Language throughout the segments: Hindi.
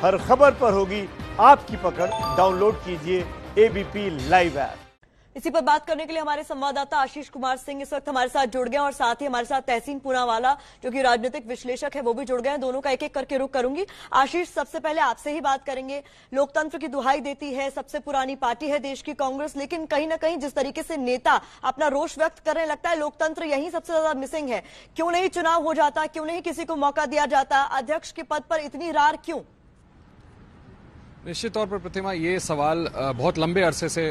हर खबर पर होगी आपकी पकड़। डाउनलोड कीजिए एबीपी लाइव ऐप। इसी पर बात करने के लिए हमारे संवाददाता आशीष कुमार सिंह इस वक्त हमारे साथ जुड़ गए और साथ ही हमारे साथ तहसीन पूनावाला जो कि राजनीतिक विश्लेषक है वो भी जुड़ गए हैं। दोनों का एक एक करके रुख करूंगी। आशीष, सबसे पहले आपसे ही बात करेंगे। लोकतंत्र की दुहाई देती है, सबसे पुरानी पार्टी है देश की कांग्रेस, लेकिन कहीं ना कहीं जिस तरीके से नेता अपना रोष व्यक्त कर रहे हैं, लगता है लोकतंत्र यही सबसे ज्यादा मिसिंग है। क्यों नहीं चुनाव हो जाता, क्यों नहीं किसी को मौका दिया जाता, अध्यक्ष के पद पर इतनी रार क्यों? निश्चित तौर पर प्रतिमा, ये सवाल बहुत लंबे अरसे से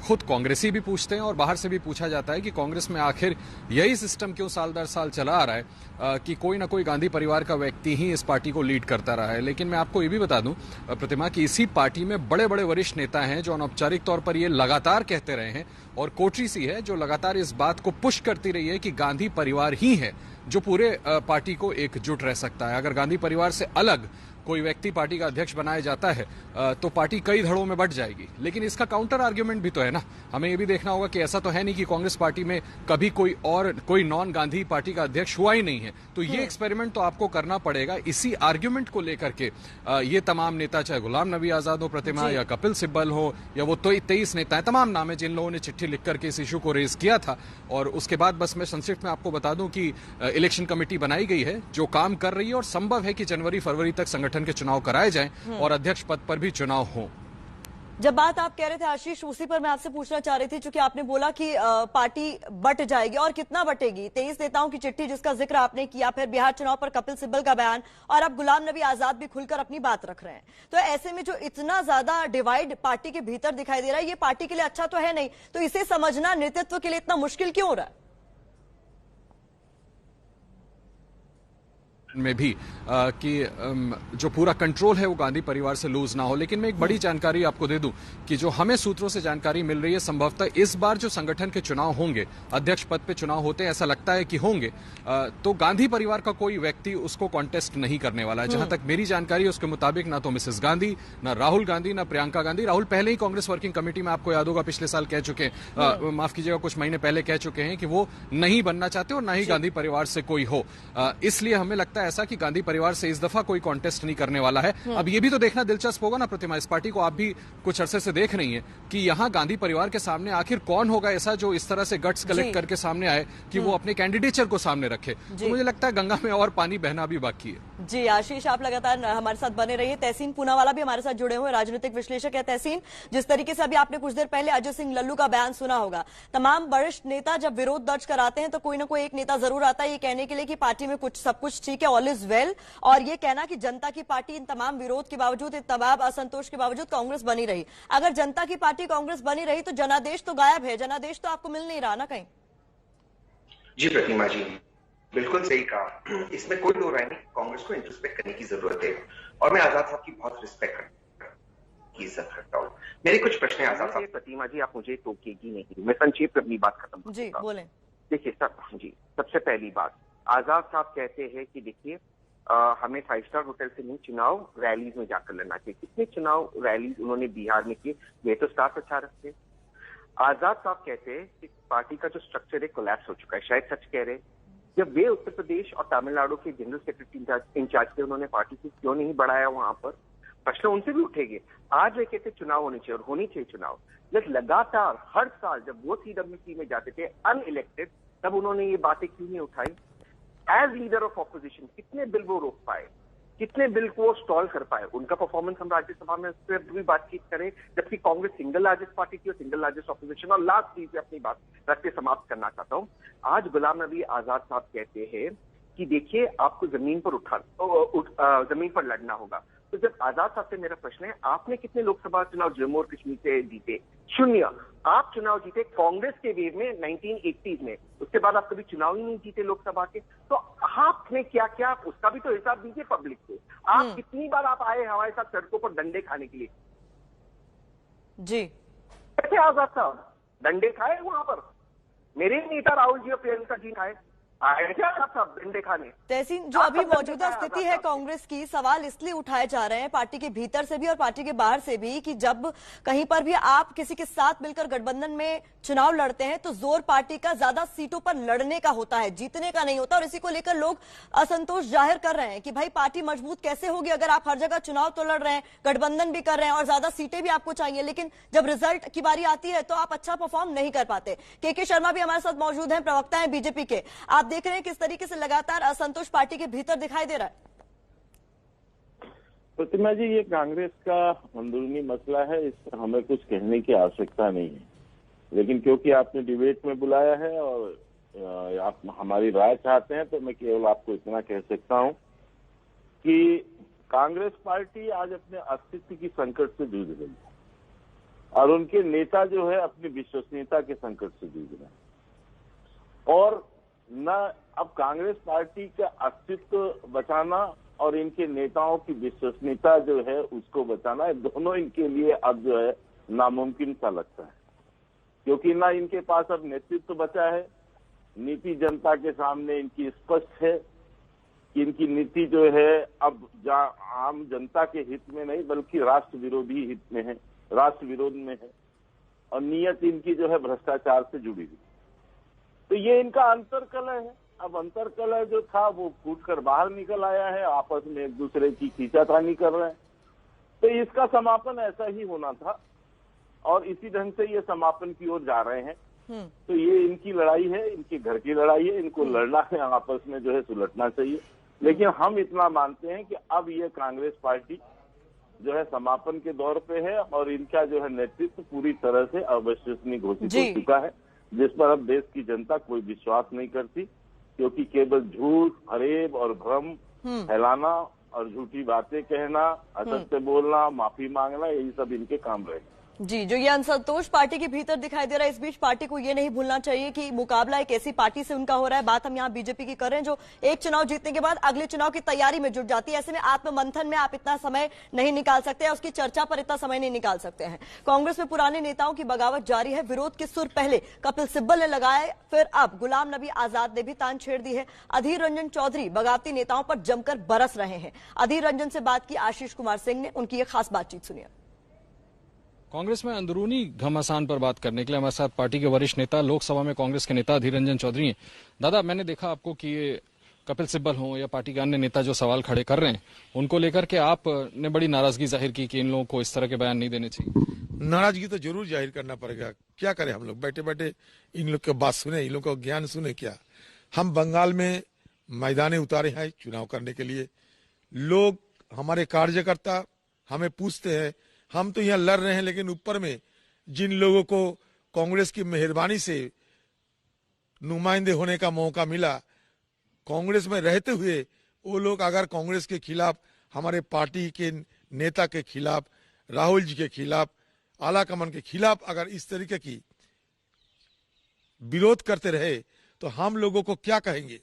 खुद कांग्रेसी भी पूछते हैं और बाहर से भी पूछा जाता है कि कांग्रेस में आखिर यही सिस्टम क्यों साल दर साल चला आ रहा है कि कोई ना कोई गांधी परिवार का व्यक्ति ही इस पार्टी को लीड करता रहा है। लेकिन मैं आपको ये भी बता दूं प्रतिमा कि इसी पार्टी में बड़े बड़े वरिष्ठ नेता हैं जो अनौपचारिक तौर पर ये लगातार कहते रहे हैं, और कोटरी सी है जो लगातार इस बात को पुश करती रही है कि गांधी परिवार ही है जो पूरे पार्टी को एकजुट रह सकता है। अगर गांधी परिवार से अलग कोई व्यक्ति पार्टी का अध्यक्ष बनाया जाता है तो पार्टी कई धड़ों में बंट जाएगी। लेकिन इसका काउंटर आर्ग्यूमेंट भी तो है ना। हमें यह भी देखना होगा कि ऐसा तो है नहीं कि कांग्रेस पार्टी में कभी कोई नॉन गांधी पार्टी का अध्यक्ष हुआ ही नहीं है। तो ये एक्सपेरिमेंट तो आपको करना पड़ेगा। इसी आर्ग्यूमेंट को लेकर के ये तमाम नेता, चाहे गुलाम नबी आजाद हो प्रतिमा, या कपिल सिब्बल हो, या वो 23 नेता है, तमाम नाम है जिन लोगों ने चिट्ठी लिख करके इस इशू को रेज किया था। और उसके बाद बस मैं संक्षिप्त में आपको बता दूं कि इलेक्शन कमेटी बनाई गई है जो काम कर रही है, और संभव है कि जनवरी फरवरी तक संगठन के चुनाव कराए जाएं और अध्यक्ष पद पर भी चुनाव हो। जब बात आप कह रहे थे आशीष, उसी पर मैं आपसे पूछना चाह रही थी, क्योंकि आपने बोला कि पार्टी बट जाएगी, और कितना बटेगी? 23 नेताओं की चिट्ठी जिसका जिक्र आपने किया, फिर बिहार चुनाव पर कपिल सिब्बल का बयान, और अब गुलाम नबी आजाद भी खुलकर अपनी बात रख रहे हैं। तो ऐसे में जो इतना ज्यादा डिवाइड पार्टी के भीतर दिखाई दे रहा है, ये पार्टी के लिए अच्छा तो है नहीं। तो इसे समझना नेतृत्व के लिए इतना मुश्किल क्यों हो रहा है? में भी कि जो पूरा कंट्रोल है वो गांधी परिवार से लूज ना हो। लेकिन मैं एक बड़ी जानकारी आपको दे दूं कि जो हमें सूत्रों से जानकारी मिल रही है, संभवतः इस बार जो संगठन के चुनाव होंगे, अध्यक्ष पद पे चुनाव होते हैं, ऐसा लगता है कि होंगे, तो गांधी परिवार का कोई व्यक्ति उसको कॉन्टेस्ट नहीं करने वाला है। जहां तक मेरी जानकारी है उसके मुताबिक ना तो मिसेस गांधी, ना राहुल गांधी, ना प्रियंका गांधी। राहुल पहले ही कांग्रेस वर्किंग कमेटी में, आपको याद होगा, पिछले साल कह चुके हैं, माफ कीजिएगा, कुछ महीने पहले कह चुके हैं कि वो नहीं बनना चाहते और ना ही गांधी परिवार से कोई हो। इसलिए हमें लगता है ऐसा कि गांधी परिवार से इस दफा कोई कॉन्टेस्ट नहीं करने वाला है। अब ये भी तो देखना दिलचस्प होगा ना प्रतिमा, इस पार्टी को आप भी कुछ अरसे से देख रही हैं कि यहां गांधी परिवार के सामने आखिर कौन होगा ऐसा जो इस तरह से गट्स कलेक्ट करके सामने आए कि वो अपने कैंडिडेचर को सामने रखे। तो मुझे लगता है गंगा में और पानी बहना भी बाकी है। जी आशीष, आप लगातार हमारे साथ बने रहिए। तहसीन पूनावाला भी हमारे साथ जुड़े हुए राजनीतिक विश्लेषक है। तहसीन, जिस तरीके से अभी आपने कुछ देर पहले अजय सिंह लल्लू का बयान सुना होगा, तमाम वरिष्ठ नेता जब विरोध दर्ज कराते हैं तो कोई ना कोई एक नेता जरूर आता है ये कहने के लिए कि पार्टी में सब कुछ ठीक है, ऑल इज वेल, और ये कहना कि जनता की पार्टी इन तमाम विरोध के बावजूद, इन तमाम असंतोष के बावजूद कांग्रेस बनी रही। अगर जनता की पार्टी कांग्रेस बनी रही तो जनादेश तो गायब है, जनादेश तो आपको मिल नहीं रहा ना कहीं। जी प्रतिमा जी, बिल्कुल सही कहा। इसमें कोई दो राय नहीं, कांग्रेस को इंट्रोस्पेक्ट करने की जरूरत है, और मैं आजाद साहब की बहुत रिस्पेक्ट की इज्जत करता हूँ। मेरे कुछ प्रश्न है आजाद साहब। प्रतिमा जी, आप मुझे टोकेगी नहीं, मैं संक्षेप में अपनी बात खत्म जी बोले। देखिए जी, सबसे पहली बात, आजाद साहब कहते हैं कि देखिए हमें 5 स्टार होटल से नहीं, चुनाव रैलीज में जाकर लड़ना चाहिए। कितने चुनाव रैलीज उन्होंने बिहार में किए, वे तो स्टाफ अच्छा रखते। आजाद साहब कहते हैं कि पार्टी का जो स्ट्रक्चर है कोलैप्स हो चुका है, शायद सच कह रहे। जब वे उत्तर प्रदेश और तमिलनाडु के जनरल सेक्रेटरी इंचार्ज थे, उन्होंने पार्टी को क्यों नहीं बढ़ाया वहां पर? प्रश्न उनसे भी उठेंगे। आज वे कहते चुनाव होने चाहिए, और होनी चाहिए चुनाव। जब लगातार हर साल जब वो सीडब्ल्यूसी में जाते थे अनइलेक्टेड, तब उन्होंने ये बातें क्यों नहीं उठाई? एज लीडर ऑफ ऑपोजिशन कितने बिल वो रोक पाए, कितने बिल को स्टॉल कर पाए? उनका परफॉर्मेंस हम राज्यसभा में उस पर भी बातचीत करें, जबकि कांग्रेस सिंगल लार्जेस्ट पार्टी थी और सिंगल लार्जेस्ट ऑपोजिशन। और लास्ट चीज पे अपनी बात रख के समाप्त करना चाहता हूं। आज गुलाम नबी आजाद साहब कहते हैं कि देखिए आपको जमीन पर लड़ना होगा। तो जब आजाद साहब से मेरा प्रश्न है, आपने कितने लोकसभा चुनाव जम्मू और कश्मीर से जीते? 0। आप चुनाव जीते कांग्रेस के वेव में 1980s में, उसके बाद आप कभी चुनाव ही नहीं जीते लोकसभा के। तो आपने क्या क्या, उसका भी तो हिसाब दीजिए पब्लिक को। आप कितनी बार आप आए हमारे साथ सड़कों पर डंडे खाने के लिए? जी कैसे आजाद साहब डंडे खाए वहां पर? मेरे नेता राहुल जी और प्रियंका जी खाए। आए क्या आप सब डंडे खाने? तहसीन, जो अभी मौजूदा स्थिति है कांग्रेस की, सवाल इसलिए उठाए जा रहे हैं पार्टी के भीतर से भी और पार्टी के बाहर से भी कि जब कहीं पर भी आप किसी के साथ मिलकर गठबंधन में चुनाव लड़ते हैं तो जोर पार्टी का ज्यादा सीटों पर लड़ने का होता है, जीतने का नहीं होता। और इसी को लेकर लोग असंतोष जाहिर कर रहे हैं कि भाई पार्टी मजबूत कैसे होगी अगर आप हर जगह चुनाव तो लड़ रहे हैं, गठबंधन भी कर रहे हैं और ज्यादा सीटें भी आपको चाहिए, लेकिन जब रिजल्ट की बारी आती है तो आप अच्छा परफॉर्म नहीं कर पाते। के शर्मा भी हमारे साथ मौजूद हैं, प्रवक्ता हैं बीजेपी के। आप देख रहे हैं किस तरीके से लगातार असंतोष पार्टी के भीतर दिखाई दे रहा है। प्रतिमा जी, ये कांग्रेस का अंदरूनी मसला है, इस पर हमें कुछ कहने की आवश्यकता नहीं है, लेकिन क्योंकि आपने डिबेट में बुलाया है और आप हमारी राय चाहते हैं तो मैं केवल आपको इतना कह सकता हूं कि कांग्रेस पार्टी आज अपने अस्तित्व की संकट से जूझ रही है और उनके नेता जो है अपनी विश्वसनीयता के संकट से जूझ रहे हैं। और न अब कांग्रेस पार्टी का अस्तित्व बचाना और इनके नेताओं की विश्वसनीयता जो है उसको बचाना, दोनों इनके लिए अब जो है नामुमकिन सा लगता है, क्योंकि ना इनके पास अब नेतृत्व बचा है। नीति जनता के सामने इनकी स्पष्ट है कि इनकी नीति जो है अब आम जनता के हित में नहीं बल्कि राष्ट्र विरोधी हित में है, राष्ट्र विरोध में है, और नीयत इनकी जो है भ्रष्टाचार से जुड़ी हुई। तो ये इनका अंतरकलह है। अब अंतरकलह जो था वो फूट कर बाहर निकल आया है, आपस में एक दूसरे की खींचातानी कर रहे हैं। तो इसका समापन ऐसा ही होना था और इसी ढंग से ये समापन की ओर जा रहे हैं। तो ये इनकी लड़ाई है, इनके घर की लड़ाई है, इनको लड़ना है, आपस में जो है सुलटना चाहिए। लेकिन हम इतना मानते हैं कि अब ये कांग्रेस पार्टी जो है समापन के दौर पे है और इनका जो है नेतृत्व पूरी तरह से अविश्वसनीय घोषित हो चुका है, जिस पर अब देश की जनता कोई विश्वास नहीं करती, क्योंकि केवल झूठ, फरेब और भ्रम फैलाना और झूठी बातें कहना, असत्य बोलना, माफी मांगना, यही सब इनके काम रहे। जी, जो ये असंतोष पार्टी के भीतर दिखाई दे रहा है, इस बीच पार्टी को ये नहीं भूलना चाहिए कि मुकाबला एक ऐसी पार्टी से उनका हो रहा है। बात हम यहाँ बीजेपी की कर रहे हैं जो एक चुनाव जीतने के बाद अगले चुनाव की तैयारी में जुट जाती है। ऐसे में आत्ममंथन में आप इतना समय नहीं निकाल सकते, उसकी चर्चा पर इतना समय नहीं निकाल सकते हैं। कांग्रेस में पुराने नेताओं की बगावत जारी है। विरोध के सुर पहले कपिल सिब्बल ने लगाए, फिर अब गुलाम नबी आजाद ने भी तान छेड़ दी है। अधीर रंजन चौधरी बगावती नेताओं पर जमकर बरस रहे हैं। अधीर रंजन से बात की आशीष कुमार सिंह ने, उनकी ये खास बातचीत सुनिए। कांग्रेस में अंदरूनी घमासान पर बात करने के लिए हमारे साथ पार्टी के वरिष्ठ नेता, लोकसभा में कांग्रेस के नेता अधीर रंजन चौधरी हैं। दादा, मैंने देखा आपको कि ये कपिल सिब्बल हों या पार्टी के अन्य नेता जो सवाल खड़े कर रहे हैं उनको लेकर के आपने बड़ी नाराजगी जाहिर की कि इन लोगों को इस तरह के बयान नहीं देने चाहिए। नाराजगी तो जरूर जाहिर करना पड़ेगा। क्या करें हम लोग, बैठे बैठे इन लोग की बात सुने, इन लोग का ज्ञान सुने क्या? हम बंगाल में मैदाने उतारे हैं चुनाव करने के लिए। लोग, हमारे कार्यकर्ता हमें पूछते हैं, हम तो यहाँ लड़ रहे हैं, लेकिन ऊपर में जिन लोगों को कांग्रेस की मेहरबानी से नुमाइंदे होने का मौका मिला, कांग्रेस में रहते हुए वो लोग अगर कांग्रेस के खिलाफ, हमारे पार्टी के नेता के खिलाफ, राहुल जी के खिलाफ, आलाकमान के खिलाफ अगर इस तरीके की विरोध करते रहे तो हम लोगों को क्या कहेंगे?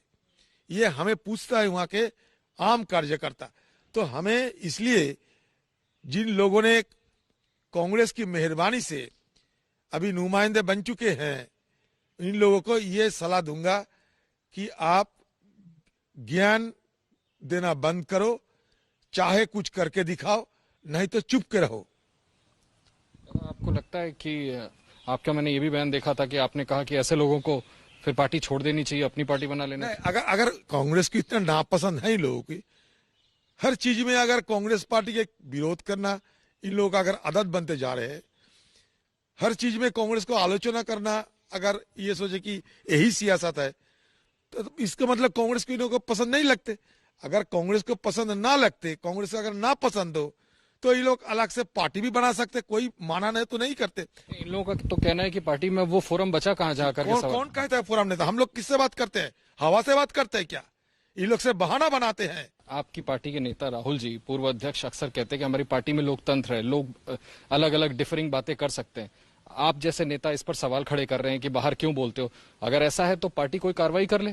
ये हमें पूछता है वहां के आम कार्यकर्ता। तो हमें इसलिए जिन लोगों ने कांग्रेस की मेहरबानी से अभी नुमाइंदे बन चुके हैं, इन लोगों को ये सलाह दूंगा कि आप ज्ञान देना बंद करो, चाहे कुछ करके दिखाओ, नहीं तो चुप के रहो। आपको लगता है कि आपका, मैंने ये भी बयान देखा था कि आपने कहा कि ऐसे लोगों को फिर पार्टी छोड़ देनी चाहिए, अपनी पार्टी बना लेना। अगर कांग्रेस की इतना नापसंद है इन लोगों की, हर चीज में अगर कांग्रेस पार्टी के विरोध करना इन लोगों का अगर आदत बनते जा रहे हैं, हर चीज में कांग्रेस को आलोचना करना, अगर ये सोचे कि यही सियासत है, तो इसका मतलब कांग्रेस को इन लोगों को पसंद नहीं लगते। अगर कांग्रेस को पसंद ना लगते, कांग्रेस अगर ना पसंद हो, तो ये लोग अलग से पार्टी भी बना सकते, कोई माना नहीं तो नहीं करते। इन लोगों का तो कहना है कि पार्टी में वो फोरम बचा कहाँ जहाँ करके कौन कहता है फोरम नेता? हम लोग किससे बात करते हैं? हवा से बात करते हैं क्या? ये लोग से बहाना बनाते हैं। आपकी पार्टी के नेता राहुल जी, पूर्व अध्यक्ष, अक्सर कहते हैं कि हमारी पार्टी में लोकतंत्र है, लोग अलग अलग डिफरिंग बातें कर सकते हैं। आप जैसे नेता इस पर सवाल खड़े कर रहे हैं कि बाहर क्यों बोलते हो? अगर ऐसा है तो पार्टी कोई कार्रवाई कर ले।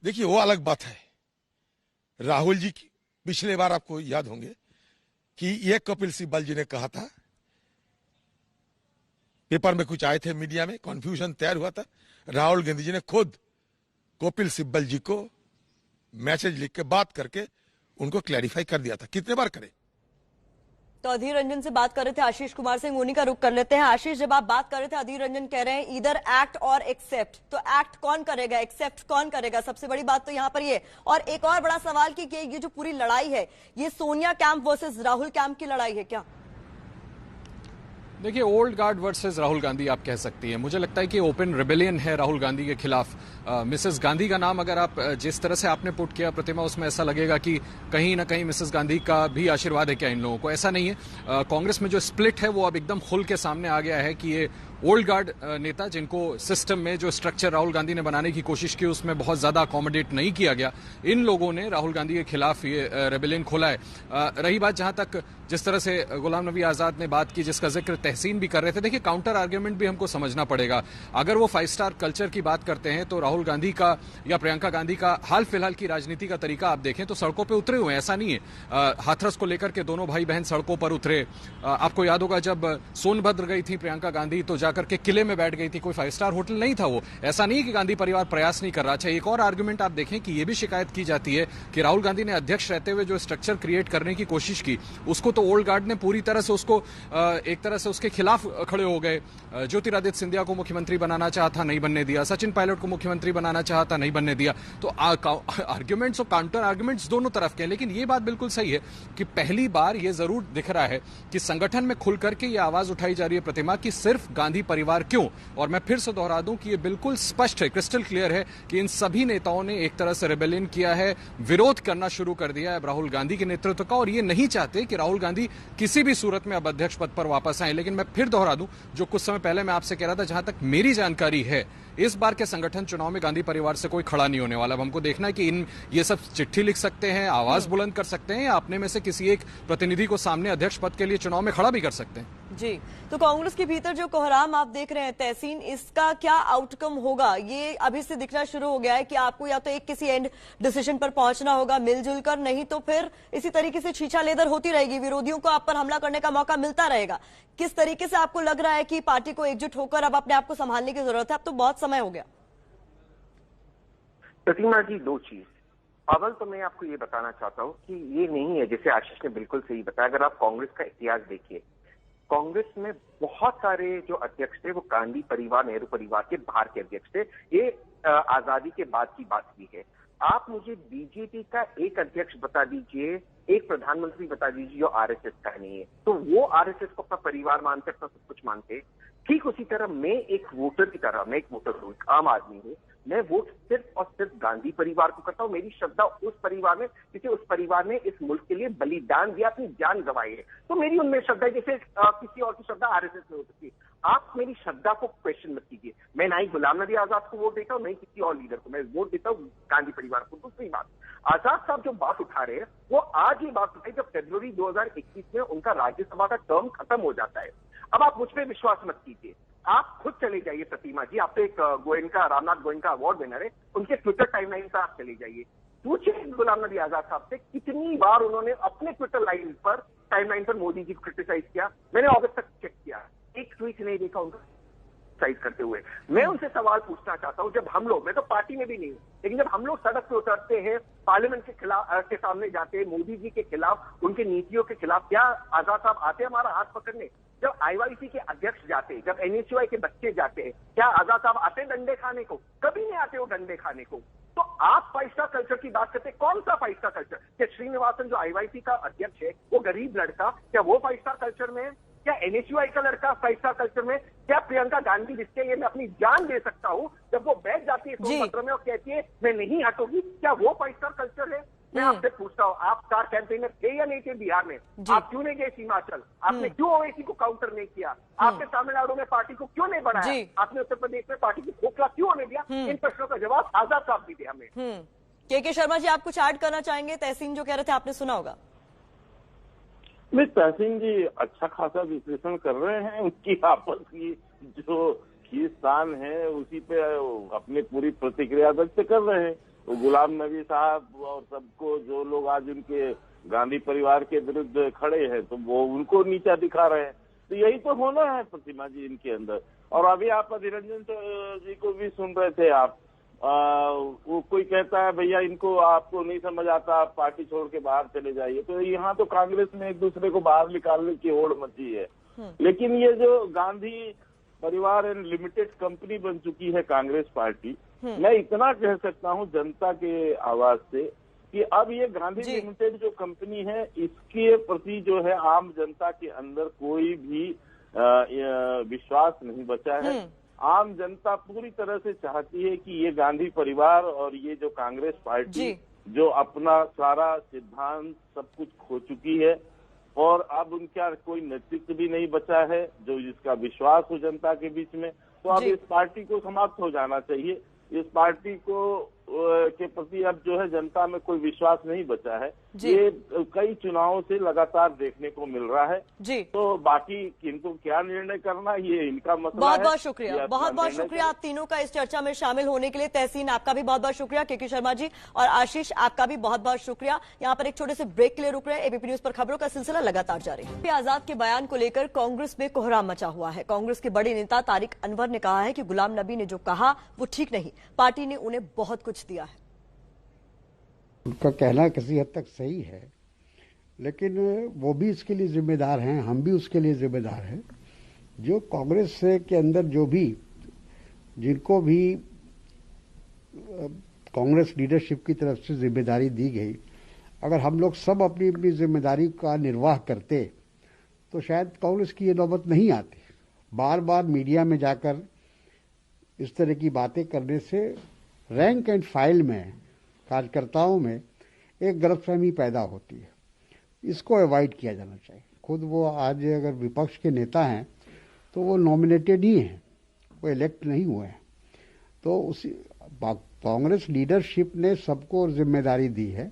देखिए, वो अलग बात है। राहुल जी की पिछले बार आपको याद होंगे कि ये कपिल सिब्बल जी ने कहा था, पेपर में कुछ आए थे, मीडिया में कंफ्यूजन तैयार हुआ था। राहुल गांधी जी ने खुद कपिल सिब्बल जी को मैसेज लिख के बात करके उनको क्लैरिफाई कर दिया था। कितने बार करे? तो अधीर रंजन से बात कर रहे थे आशीष कुमार सिंह, उन्हीं का रुख कर लेते हैं। आशीष, जब आप बात कर रहे थे, अधीर रंजन कह रहे हैं इधर एक्ट और एक्सेप्ट, तो एक्ट कौन करेगा, एक्सेप्ट कौन करेगा? सबसे बड़ी बात तो यहाँ पर ये, और एक और बड़ा सवाल कि ये जो पूरी लड़ाई है, ये Sonia camp versus Rahul camp की लड़ाई है क्या? देखिए, old guard versus Rahul Gandhi आप कह सकती हैं। मुझे लगता है कि ओपन रिबेलियन है राहुल गांधी के खिलाफ। मिसेस गांधी का नाम अगर आप जिस तरह से आपने पुट किया प्रतिमा, उसमें ऐसा लगेगा कि कहीं ना कहीं मिसेस गांधी का भी आशीर्वाद है क्या इन लोगों को? ऐसा नहीं है। कांग्रेस में जो स्प्लिट है वो अब एकदम खुल के सामने आ गया है कि ये ओल्ड गार्ड नेता, जिनको सिस्टम में जो स्ट्रक्चर राहुल गांधी ने बनाने की कोशिश की उसमें बहुत ज्यादा अकोमोडेट नहीं किया गया, इन लोगों ने राहुल गांधी के खिलाफ ये रेबेलियन खोला है। रही बात जहां तक जिस तरह से गुलाम नबी आजाद ने बात की, जिसका जिक्र तहसीन भी कर रहे थे, देखिए काउंटर आर्ग्यूमेंट भी हमको समझना पड़ेगा। अगर वो 5 स्टार कल्चर की बात करते हैं तो राहुल गांधी का या प्रियंका गांधी का हाल फिलहाल की राजनीति का तरीका आप देखें तो सड़कों पर उतरे हुए हैं। ऐसा नहीं है, हाथरस को लेकर के दोनों भाई बहन सड़कों पर उतरे। आपको याद होगा जब सोनभद्र गई थी प्रियंका गांधी तो जाकर के किले में बैठ गई थी, कोई 5 स्टार होटल नहीं था वो। ऐसा नहीं कि गांधी परिवार प्रयास नहीं कर रहा। अच्छा, एक और आर्गुमेंट आप देखें कि ये भी शिकायत की जाती है कि राहुल गांधी ने अध्यक्ष रहते हुए जो स्ट्रक्चर क्रिएट करने की कोशिश की, उसको तो ओल्ड गार्ड ने पूरी तरह से उसको एक तरह से उसके खिलाफ खड़े हो गए। ज्योतिरादित्य सिंधिया को मुख्यमंत्री बनाना चाहा था, नहीं बनने दिया। सचिन पायलट को मुख्यमंत्री बनाना चाहा था, नहीं बनने दिया। तो आर्ग्यूमेंट्स और काउंटर आर्ग्यूमेंट्स दोनों तरफ के हैं। लेकिन ये बात बिल्कुल सही है कि पहली बार ये जरूर दिख रहा है कि संगठन में खुल करके ये आवाज उठाई जा रही है प्रतिमा कि सिर्फ गांधी परिवार क्यों। और मैं फिर से दोहरा दूं कि ये बिल्कुल स्पष्ट है, क्रिस्टल क्लियर है कि इन सभी नेताओं ने एक तरह से रेबेलियन किया है, विरोध करना शुरू कर दिया है राहुल गांधी के नेतृत्व का, और ये नहीं चाहते कि राहुल गांधी किसी भी सूरत में अब अध्यक्ष पद पर वापस आए। लेकिन मैं फिर दोहरा दूं, जो कुछ समय पहले मैं आपसे कह रहा था, जहां तक मेरी जानकारी है इस बार के संगठन चुनाव में गांधी परिवार से कोई खड़ा नहीं होने वाला। अब हमको देखना है कि ये सब चिट्ठी लिख सकते हैं, आवाज बुलंद कर सकते हैं, या अपने में से किसी एक प्रतिनिधि को सामने अध्यक्ष पद के लिए चुनाव में खड़ा भी कर सकते हैं। जी, तो कांग्रेस के भीतर जो कोहराम आप देख रहे हैं तहसीन, इसका क्या आउटकम होगा? ये अभी से दिखना शुरू हो गया है कि आपको या तो एक किसी एंड डिसीजन पर पहुंचना होगा मिलजुल कर, नहीं तो फिर इसी तरीके से छीछा लेदर होती रहेगी, विरोधियों को आप पर हमला करने का मौका मिलता रहेगा। किस तरीके से आपको लग रहा है कि पार्टी को एकजुट होकर अब अपने आप को संभालने की जरूरत है? अब तो बहुत समय हो गया। प्रतिमा जी, 2 चीज। अव्वल तो मैं आपको ये बताना चाहता हूँ कि ये नहीं है, जैसे आशीष ने बिल्कुल सही बताया, अगर आप कांग्रेस का इतिहास देखिए, कांग्रेस में बहुत सारे जो अध्यक्ष थे वो गांधी परिवार, नेहरू परिवार के बाहर के अध्यक्ष थे। ये आजादी के बाद की बात भी है। आप मुझे बीजेपी का एक अध्यक्ष बता दीजिए, एक प्रधानमंत्री बता दीजिए जो आरएसएस का नहीं है। तो वो आरएसएस को अपना परिवार मानते, अपना सब कुछ मानते। ठीक उसी तरह मैं एक वोटर की तरह, मैं एक वोटर हूँ, आम आदमी हूँ, मैं वोट सिर्फ और सिर्फ गांधी परिवार को करता हूँ। मेरी श्रद्धा उस परिवार में, क्योंकि उस परिवार ने इस मुल्क के लिए बलिदान दिया, अपनी जान गंवाई है, तो मेरी उनमें श्रद्धा है, जैसे किसी और की श्रद्धा आरएसएस में हो सकती है। आप मेरी श्रद्धा को क्वेश्चन मत कीजिए। मैं ना ही गुलाम नबी आजाद को वोट देता हूँ, नहीं किसी और लीडर को, मैं वोट देता हूँ गांधी परिवार को। दूसरी बात, आजाद साहब जो बात उठा रहे हैं वो आज ये बात उठाई जब फरवरी 2021 में उनका राज्यसभा का टर्म खत्म हो जाता है। अब आप मुझ पर विश्वास मत कीजिए, आप खुद चले जाइए प्रतिमा जी, आप तो एक गोयनका, रामनाथ गोयनका अवार्ड विनर है, उनके ट्विटर टाइमलाइन पर आप चले जाइए, पूछिए गुलाम नबी आजाद साहब से कितनी बार उन्होंने अपने ट्विटर टाइमलाइन पर मोदी जी को क्रिटिसाइज किया। मैंने अगस्त तक चेक किया, एक ट्वीट नहीं देखा उनका क्रिटिसाइज करते हुए। मैं उनसे सवाल पूछना चाहता हूं, जब हम लोग, मैं तो पार्टी में भी नहीं हूं, लेकिन जब हम लोग सड़क पे उतरते हैं, पार्लियामेंट के खिलाफ के सामने जाते हैं, मोदी जी के खिलाफ, उनके नीतियों के खिलाफ, क्या आजाद साहब आते हैं हमारा हाथ पकड़ने? जब आईवाईसी के अध्यक्ष जाते हैं, जब एनएसयूआई के बच्चे जाते हैं, क्या आजाद साहब आते हैं डंडे खाने को? कभी नहीं आते वो डंडे खाने को। तो आप 5 स्टार कल्चर की बात करते हैं, कौन सा 5 स्टार कल्चर? क्या श्रीनिवासन जो आईवाईसी का अध्यक्ष है, वो गरीब लड़का, क्या वो 5 स्टार कल्चर में है? क्या एनएसयूआई का लड़का 5 स्टार कल्चर में? क्या प्रियंका गांधी, जिसके लिए मैं अपनी जान दे सकता हूं, जब वो बैठ जाती है सोनभद्र में और कहती है मैं नहीं हटूंगी, क्या वो 5 स्टार कल्चर है? मैं आपसे पूछता हूं, आप स्टार कैंपेनर थे या नहीं थे बिहार में? आप क्यों नहीं गए हिमाचल? आपने क्यों ओवैसी को काउंटर नहीं किया? आपने तमिलनाडु में पार्टी को क्यों नहीं बढ़ाया? आपने उत्तर प्रदेश में पार्टी को खोखला क्यों नहीं दिया? इन प्रश्नों का जवाब आजाद साहब भी दे हमें। के शर्मा जी, आप कुछ ऐड करना चाहेंगे? तहसीन जो कह रहे थे आपने सुना होगा। नहीं, तहसीन जी अच्छा खासा विश्लेषण कर रहे हैं, उनकी आपस की जो खींचतान है उसी पे अपनी पूरी प्रतिक्रिया व्यक्त कर रहे हैं। तो गुलाम नबी साहब और सबको, जो लोग आज उनके गांधी परिवार के विरुद्ध खड़े हैं, तो वो उनको नीचा दिखा रहे हैं। तो यही तो होना है प्रतिमा जी इनके अंदर। और अभी आप अधिरंजन जी को भी सुन रहे थे आप, वो कोई कहता है भैया इनको आपको नहीं समझ आता, आप पार्टी छोड़ के बाहर चले जाइए। तो यहाँ तो कांग्रेस में एक दूसरे को बाहर निकालने की होड़ मची है। लेकिन ये जो गांधी परिवार एंड लिमिटेड कंपनी बन चुकी है कांग्रेस पार्टी, मैं इतना कह सकता हूँ जनता के आवाज से कि अब ये गांधी लिमिटेड जो कंपनी है, इसके प्रति जो है आम जनता के अंदर कोई भी विश्वास नहीं बचा है। आम जनता पूरी तरह से चाहती है कि ये गांधी परिवार और ये जो कांग्रेस पार्टी जो अपना सारा सिद्धांत सब कुछ खो चुकी है और अब उनका कोई नेतृत्व भी नहीं बचा है जो जिसका विश्वास हो जनता के बीच में, तो अब इस पार्टी को समाप्त हो जाना चाहिए। इस पार्टी को के प्रति अब जो है जनता में कोई विश्वास नहीं बचा है। ये कई चुनावों से लगातार देखने को मिल रहा है जी। तो बाकी किनको क्या निर्णय करना ये इनका मसला बहुत है। बहुत शुक्रिया, बहुत बहुत शुक्रिया आप तीनों का इस चर्चा में शामिल होने के लिए। तहसीन आपका भी बहुत बहुत शुक्रिया, के शर्मा जी, और आशीष आपका भी बहुत बहुत शुक्रिया। यहाँ पर एक छोटे से ब्रेक के लिए रुक रहे हैं। एबीपी न्यूज पर खबरों का सिलसिला लगातार जारी है। आजाद के बयान को लेकर कांग्रेस में कोहराम मचा हुआ है। कांग्रेस के बड़े नेता तारिक अनवर ने कहा है कि गुलाम नबी ने जो कहा वो ठीक नहीं, पार्टी ने उन्हें बहुत कुछ दिया है। उनका कहना किसी हद तक सही है, लेकिन वो भी इसके लिए जिम्मेदार हैं, हम भी उसके लिए जिम्मेदार हैं। जो कांग्रेस के अंदर जो भी जिनको भी कांग्रेस लीडरशिप की तरफ से जिम्मेदारी दी गई, अगर हम लोग सब अपनी अपनी जिम्मेदारी का निर्वाह करते तो शायद कांग्रेस की ये नौबत नहीं आती। बार बार मीडिया में जाकर इस तरह की बातें करने से रैंक एंड फाइल में कार्यकर्ताओं में एक गलतफहमी पैदा होती है। इसको अवॉइड किया जाना चाहिए। खुद वो आज अगर विपक्ष के नेता हैं तो वो नॉमिनेटेड ही हैं, वो इलेक्ट नहीं हुए हैं। तो उसी कांग्रेस लीडरशिप ने सबको जिम्मेदारी दी है